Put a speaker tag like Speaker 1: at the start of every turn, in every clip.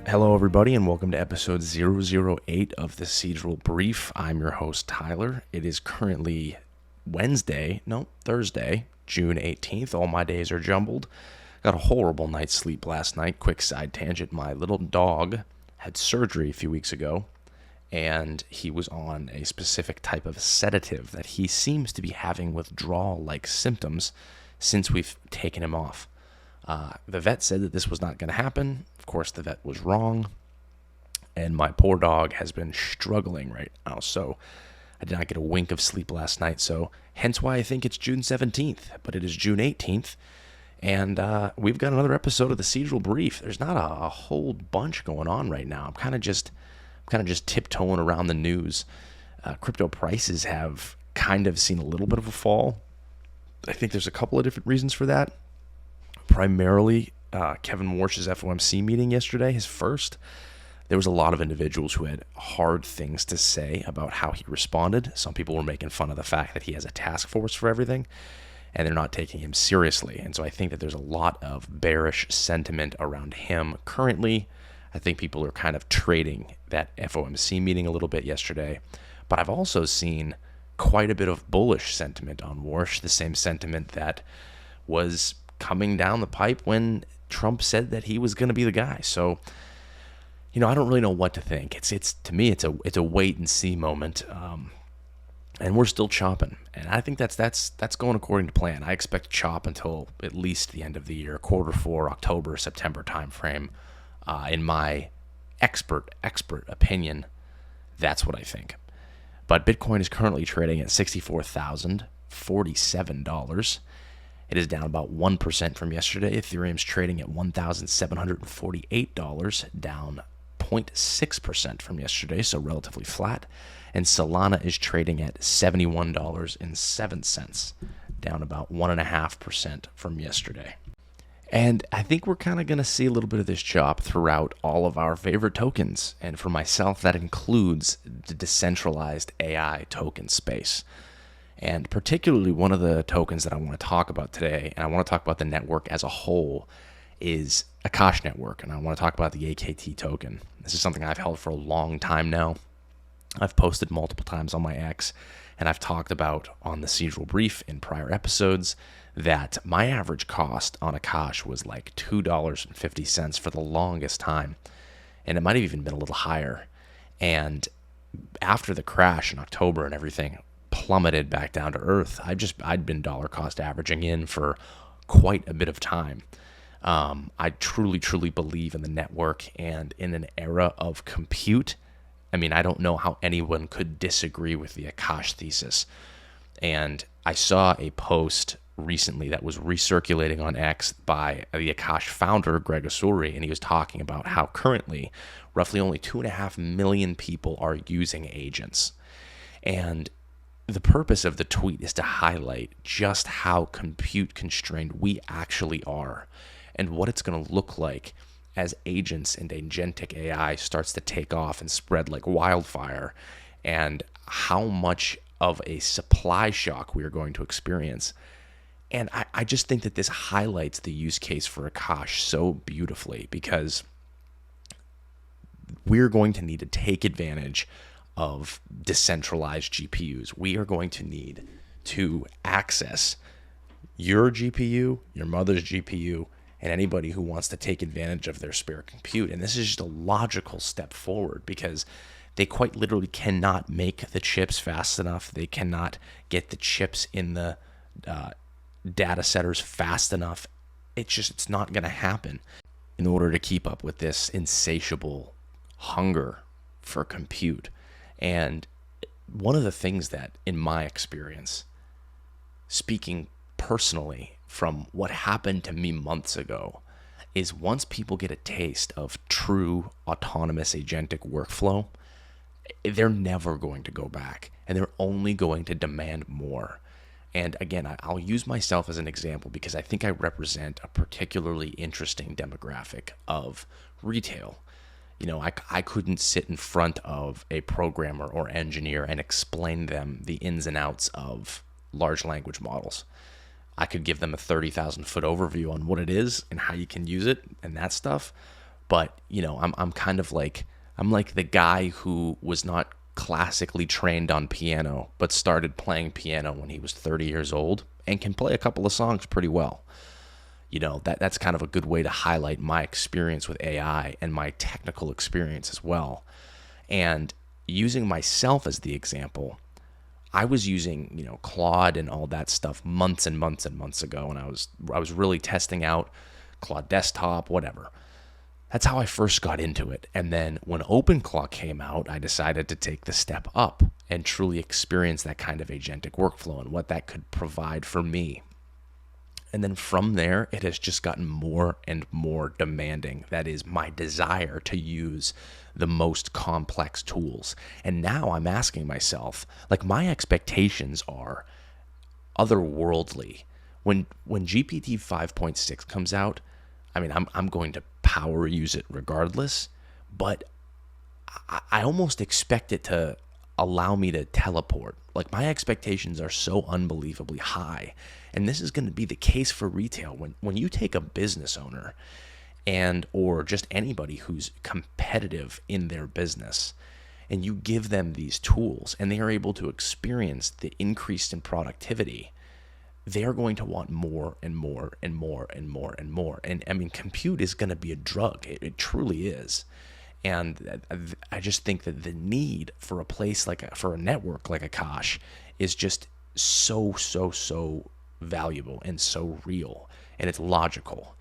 Speaker 1: Hello, everybody, and welcome to episode 008 of the Cedral Brief. I'm your host, Tyler. It is currently Thursday, June 18th. All my days are jumbled. Got a horrible night's sleep last night. Quick side tangent. My little dog had surgery a few weeks ago, and he was on a specific type of sedative that he seems to be having withdrawal-like symptoms since we've taken him off. The vet said that this was not going to happen. Of course, the vet was wrong, and my poor dog has been struggling right now. So I did not get a wink of sleep last night, so hence why I think it's June 17th, but it is June 18th, and we've got another episode of the Cedral Brief. There's not a whole bunch going on right now. I'm kind of just tiptoeing around the news. Crypto prices have kind of seen a little bit of a fall. I think there's a couple of different reasons for that. Primarily, Kevin Warsh's FOMC meeting yesterday, his first, there was a lot of individuals who had hard things to say about how he responded. Some people were making fun of the fact that he has a task force for everything, and they're not taking him seriously. And so I think that there's a lot of bearish sentiment around him currently. I think people are kind of trading that FOMC meeting a little bit yesterday. But I've also seen quite a bit of bullish sentiment on Warsh, the same sentiment that was coming down the pipe when Trump said that he was going to be the guy. So, I don't really know what to think. It's to me, it's a wait and see moment, and we're still chopping. And I think that's going according to plan. I expect to chop until at least the end of the year, Q4, October, September timeframe. In my expert opinion, that's what I think. But Bitcoin is currently trading at $64,047. It is down about 1% from yesterday. Ethereum's trading at $1,748, down 0.6% from yesterday, so relatively flat. And Solana is trading at $71.07, down about 1.5% from yesterday. And I think we're kind of going to see a little bit of this chop throughout all of our favorite tokens. And for myself, that includes the decentralized AI token space. And particularly one of the tokens that I want to talk about today, and I want to talk about the network as a whole, is Akash Network. And I want to talk about the AKT token. This is something I've held for a long time now. I've posted multiple times on my X, and I've talked about on the Cedral Brief in prior episodes that my average cost on Akash was like $2.50 for the longest time. And it might have even been a little higher. And after the crash in October and everything plummeted back down to earth, I'd been dollar cost averaging in for quite a bit of time. I truly believe in the network, and in an era of compute, I don't know how anyone could disagree with the Akash thesis. And I saw a post recently that was recirculating on X by the Akash founder, Greg Asuri, and he was talking about how currently roughly only 2.5 million people are using agents. And the purpose of the tweet is to highlight just how compute constrained we actually are and what it's going to look like as agents and agentic AI starts to take off and spread like wildfire, and how much of a supply shock we are going to experience. And I just think that this highlights the use case for Akash so beautifully, because we're going to need to take advantage of decentralized GPUs. We are going to need to access your GPU, your mother's GPU, and anybody who wants to take advantage of their spare compute. And this is just a logical step forward, because they quite literally cannot make the chips fast enough. They cannot get the chips in the data centers fast enough. It's not going to happen in order to keep up with this insatiable hunger for compute. And one of the things that, in my experience, speaking personally from what happened to me months ago, is once people get a taste of true autonomous agentic workflow, they're never going to go back, and they're only going to demand more. And again, I'll use myself as an example because I think I represent a particularly interesting demographic of retail. I couldn't sit in front of a programmer or engineer and explain them the ins and outs of large language models. I could give them a 30,000 foot overview on what it is and how you can use it and that stuff. But, I'm like the guy who was not classically trained on piano, but started playing piano when he was 30 years old and can play a couple of songs pretty well. That's kind of a good way to highlight my experience with AI and my technical experience as well. And using myself as the example, I was using, Claude and all that stuff months and months and months ago, and I was really testing out Claude Desktop, whatever. That's how I first got into it. And then when OpenClaw came out, I decided to take the step up and truly experience that kind of agentic workflow and what that could provide for me. And then from there, it has just gotten more and more demanding. That is my desire to use the most complex tools. And now I'm asking myself, like, my expectations are otherworldly. When GPT 5.6 comes out, I mean, I'm going to power use it regardless, but I almost expect it to allow me to teleport. Like, my expectations are so unbelievably high. And this is going to be the case for retail. When you take a business owner or just anybody who's competitive in their business, and you give them these tools and they are able to experience the increase in productivity, they're going to want more and more and more and more and more. And I mean, compute is going to be a drug. It truly is. And I just think that the need for a place for a network like Akash is just so valuable and so real. And it's logical,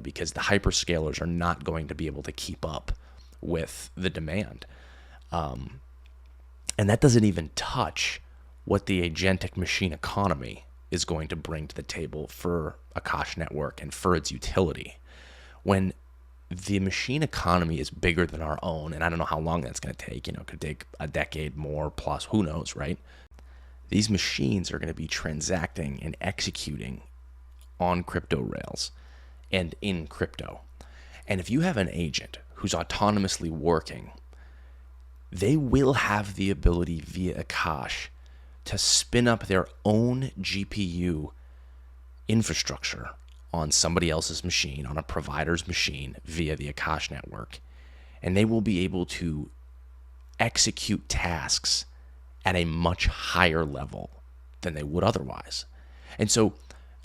Speaker 1: because the hyperscalers are not going to be able to keep up with the demand. And that doesn't even touch what the agentic machine economy is going to bring to the table for Akash Network and for its utility. When the machine economy is bigger than our own, and I don't know how long that's going to take, it could take a decade more plus, who knows, right? These machines are going to be transacting and executing on crypto rails and in crypto. And if you have an agent who's autonomously working, they will have the ability via Akash to spin up their own GPU infrastructure on somebody else's machine, on a provider's machine via the Akash network. And they will be able to execute tasks at a much higher level than they would otherwise. And so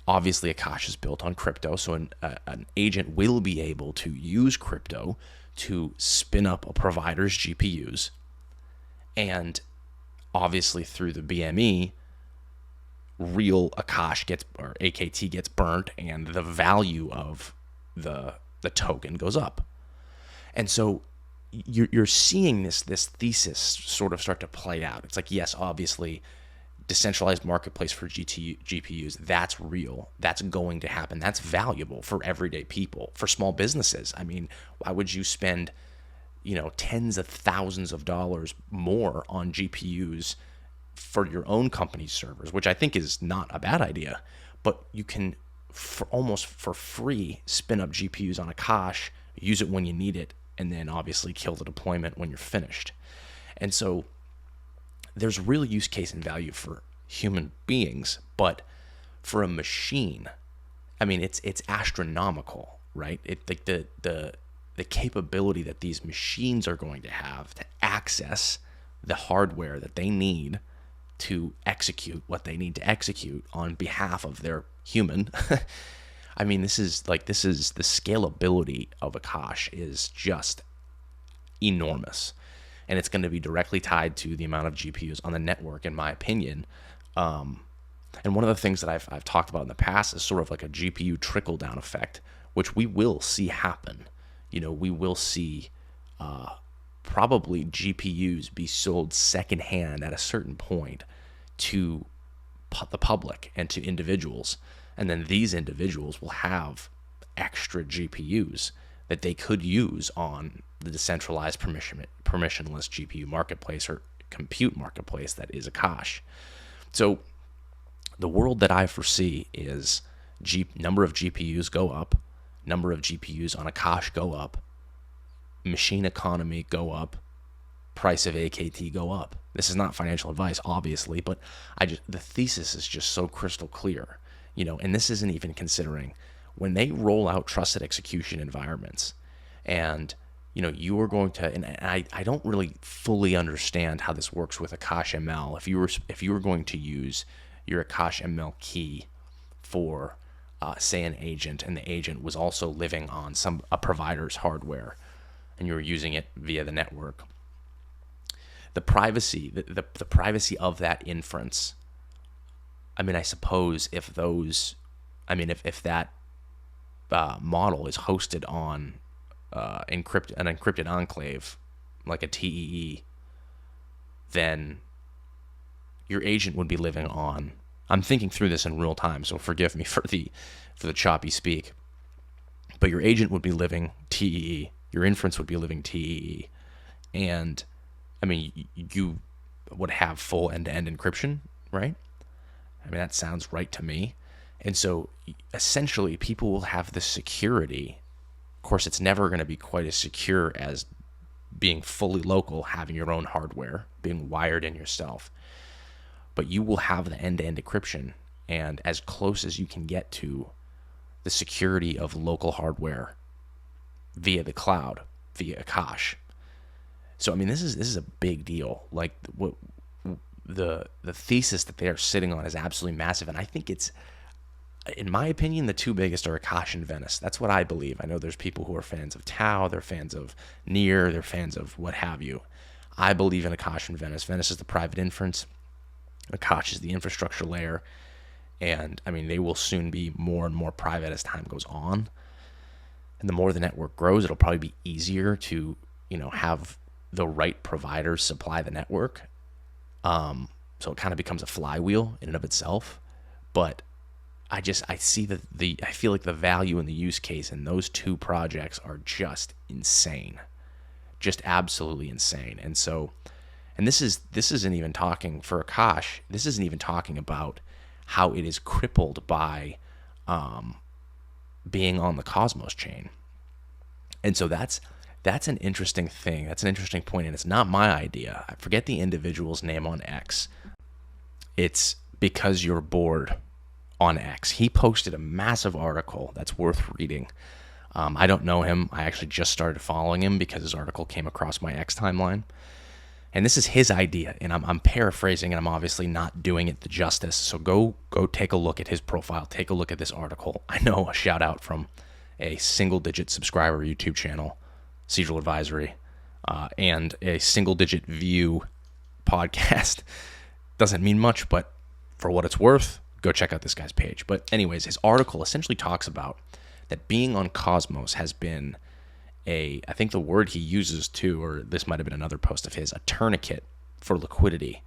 Speaker 1: obviously Akash is built on crypto, so an agent will be able to use crypto to spin up a provider's GPUs. And obviously through the BME, real Akash or AKT gets burnt, and the value of the token goes up. And so you're seeing this thesis sort of start to play out. It's like, yes, obviously, decentralized marketplace for GPUs, that's real. That's going to happen. That's valuable for everyday people, for small businesses. I mean, why would you spend tens of thousands of dollars more on GPUs for your own company's servers, which I think is not a bad idea, but you can almost for free spin up GPUs on Akash, use it when you need it, and then obviously kill the deployment when you're finished. And so there's real use case and value for human beings, but for a machine, I mean, it's astronomical, right? The capability that these machines are going to have to access the hardware that they need to execute what they need to execute on behalf of their human. I mean, this is the scalability of Akash is just enormous, and it's going to be directly tied to the amount of GPUs on the network, in my opinion. And one of the things that I've talked about in the past is sort of like a GPU trickle down effect, which we will see happen. We will see probably GPUs be sold secondhand at a certain point to the public and to individuals. And then these individuals will have extra GPUs that they could use on the decentralized permissionless GPU marketplace or compute marketplace that is Akash. So the world that I foresee is number of GPUs go up, number of GPUs on Akash go up, machine economy go up, price of AKT go up. This is not financial advice, obviously, but the thesis is just so crystal clear, and this isn't even considering when they roll out trusted execution environments And you are going to, and I don't really fully understand how this works with Akash ML. If you were going to use your Akash ML key for say an agent, and the agent was also living on a provider's hardware, and you were using it via the network, the privacy of that inference. I mean, I suppose if that model is hosted on an encrypted enclave like a TEE, then your agent would be living on. I'm thinking through this in real time, so forgive me for the choppy speak. But your agent would be living TEE. Your inference would be living TEE, and I mean, you would have full end-to-end encryption, right? I mean, that sounds right to me. And so essentially people will have the security. Of course, it's never going to be quite as secure as being fully local, having your own hardware, being wired in yourself. But you will have the end-to-end encryption, and as close as you can get to the security of local hardware via the cloud, via Akash. So, I mean, this is a big deal. Like, what the thesis that they are sitting on is absolutely massive, and I think it's, in my opinion, the two biggest are Akash and Venice. That's what I believe. I know there's people who are fans of Tau, they're fans of Near, they're fans of what have you. I believe in Akash and Venice. Venice is the private inference. Akash is the infrastructure layer. And, I mean, they will soon be more and more private as time goes on. And the more the network grows, it'll probably be easier to, have the right providers supply the network. So it kind of becomes a flywheel in and of itself. But I feel like the value and the use case in those two projects are just insane, just absolutely insane. And so, and this isn't even talking for Akash. This isn't even talking about how it is crippled by being on the Cosmos chain. And so that's an interesting thing. That's an interesting point, and it's not my idea. I forget the individual's name on X. It's Because You're Bored on X. He posted a massive article that's worth reading. I don't know him. I actually just started following him because his article came across my X timeline. And this is his idea, and I'm paraphrasing, and I'm obviously not doing it the justice. So go take a look at his profile. Take a look at this article. I know a shout out from a single-digit subscriber YouTube channel, Cedral Advisory, and a single-digit view podcast. Doesn't mean much, but for what it's worth, go check out this guy's page. But anyways, his article essentially talks about that being on Cosmos has been I think the word he uses too, or this might have been another post of his, a tourniquet for liquidity,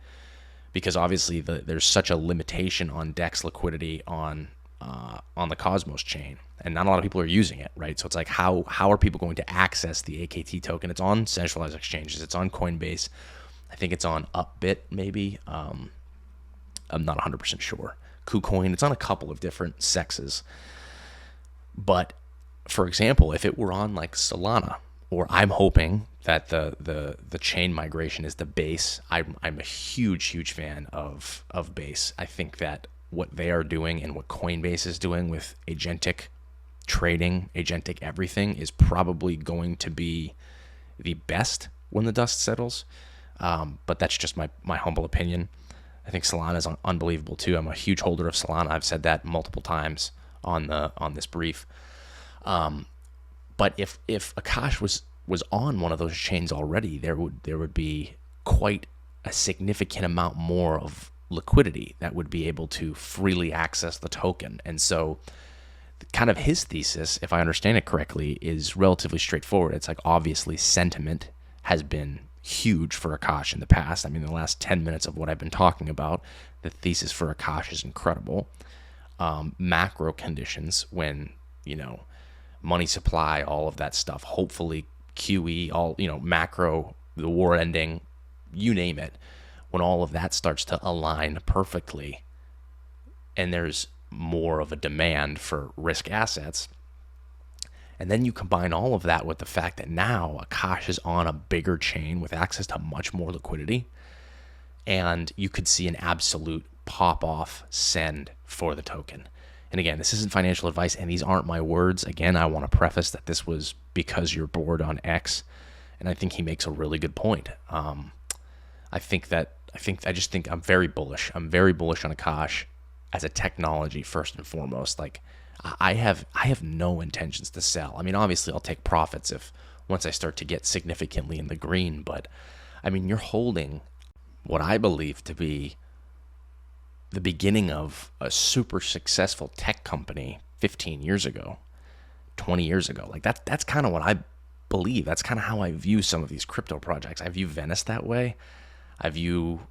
Speaker 1: because obviously there's such a limitation on DEX liquidity on the Cosmos chain, and not a lot of people are using it, right? So it's like, how are people going to access the AKT token? It's on centralized exchanges. It's on Coinbase. I think it's on Upbit, maybe. I'm not 100% sure. KuCoin. It's on a couple of different sexes. But for example, if it were on like Solana, or I'm hoping that the chain migration is the Base. I'm a huge fan of Base. I think that what they are doing and what Coinbase is doing with agentic trading, agentic everything, is probably going to be the best when the dust settles. But that's just my humble opinion. I think Solana is unbelievable too. I'm a huge holder of Solana. I've said that multiple times on this brief. But if Akash was on one of those chains already, there would be quite a significant amount more of liquidity that would be able to freely access the token. And so kind of his thesis, if I understand it correctly, is relatively straightforward. It's like, obviously sentiment has been huge for Akash in the past. I mean, the last 10 minutes of what I've been talking about, the thesis for Akash is incredible. Macro conditions, when, money supply, all of that stuff, hopefully QE, all, macro, the war ending, you name it, when all of that starts to align perfectly and there's more of a demand for risk assets, and then you combine all of that with the fact that now Akash is on a bigger chain with access to much more liquidity, and you could see an absolute pop-off send for the token. And again, this isn't financial advice, and these aren't my words. Again, I want to preface that this was because you're bored on X, and I think he makes a really good point. I just think I'm very bullish. I'm very bullish on Akash as a technology first and foremost. Like, I have no intentions to sell. I mean, obviously, I'll take profits if once I start to get significantly in the green. But I mean, you're holding what I believe to be the beginning of a super successful tech company 15 years ago, 20 years ago. Like that's kind of what I believe. That's kind of how I view some of these crypto projects. I view Venice that way. I view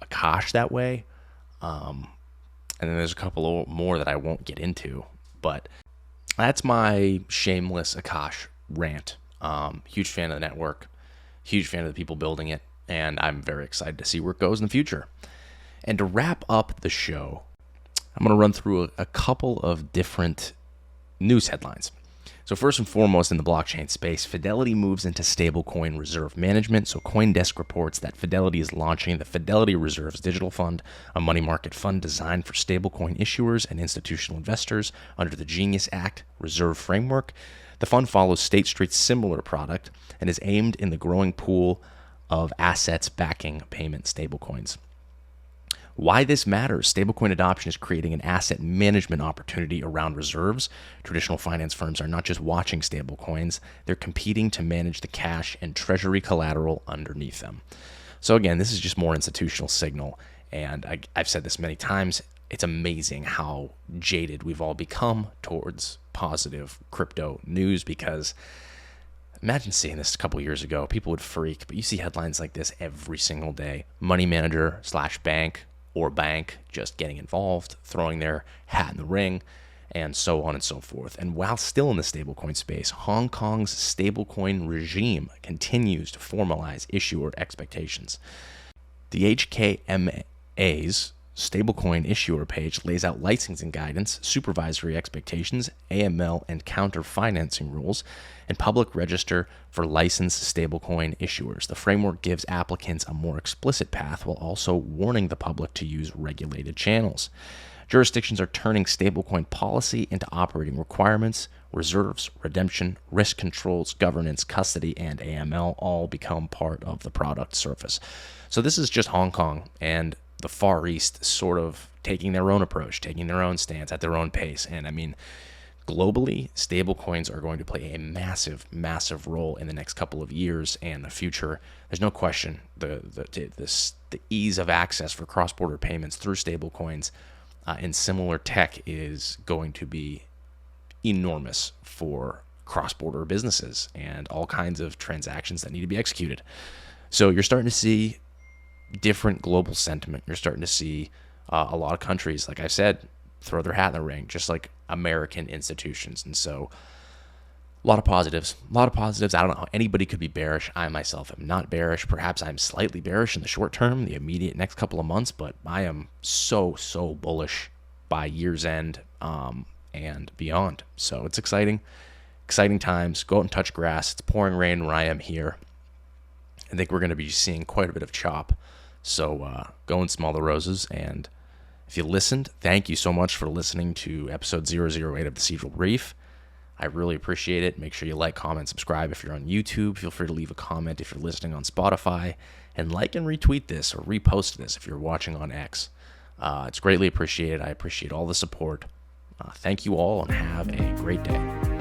Speaker 1: Akash that way. And then there's a couple more that I won't get into. But that's my shameless Akash rant. Huge fan of the network. Huge fan of the people building it. And I'm very excited to see where it goes in the future. And to wrap up the show, I'm going to run through a couple of different news headlines. So first and foremost, in the blockchain space, Fidelity moves into stablecoin reserve management. So CoinDesk reports that Fidelity is launching the Fidelity Reserves Digital Fund, a money market fund designed for stablecoin issuers and institutional investors under the Genius Act reserve framework. The fund follows State Street's similar product and is aimed in the growing pool of assets backing payment stablecoins. Why this matters: stablecoin adoption is creating an asset management opportunity around reserves. Traditional finance firms are not just watching stablecoins, they're competing to manage the cash and treasury collateral underneath them. So again, this is just more institutional signal, and I've said this many times, it's amazing how jaded we've all become towards positive crypto news, because imagine seeing this a couple years ago. People would freak, but you see headlines like this every single day. Money manager / bank or bank just getting involved, throwing their hat in the ring, and so on and so forth. And while still in the stablecoin space, Hong Kong's stablecoin regime continues to formalize issuer expectations. The HKMA's stablecoin issuer page lays out licensing guidance, supervisory expectations, AML and counter financing rules, and public register for licensed stablecoin issuers. The framework gives applicants a more explicit path while also warning the public to use regulated channels. Jurisdictions are turning stablecoin policy into operating requirements. Reserves, redemption, risk controls, governance, custody, and AML all become part of the product surface. So this is just Hong Kong and the Far East sort of taking their own approach, taking their own stance at their own pace. And I mean, globally, stablecoins are going to play a massive, massive role in the next couple of years and the future. There's no question the ease of access for cross-border payments through stablecoins and similar tech is going to be enormous for cross-border businesses and all kinds of transactions that need to be executed. So you're starting to see different global sentiment. You're starting to see a lot of countries, like I said, throw their hat in the ring, just like American institutions. And so a lot of positives. I don't know how anybody could be bearish. I myself am not bearish. Perhaps I'm slightly bearish in the short term, the immediate next couple of months, but I am so bullish by year's end and beyond. So it's exciting times. Go out and touch grass. It's pouring rain where I am here. I think we're going to be seeing quite a bit of chop. So go and smell the roses. And if you listened, thank you so much for listening to episode 008 of the Cedral Brief. I really appreciate it. Make sure you like, comment, subscribe. If you're on YouTube, feel free to leave a comment if you're listening on Spotify. And like and retweet this or repost this if you're watching on X. It's greatly appreciated. I appreciate all the support. Thank you all and have a great day.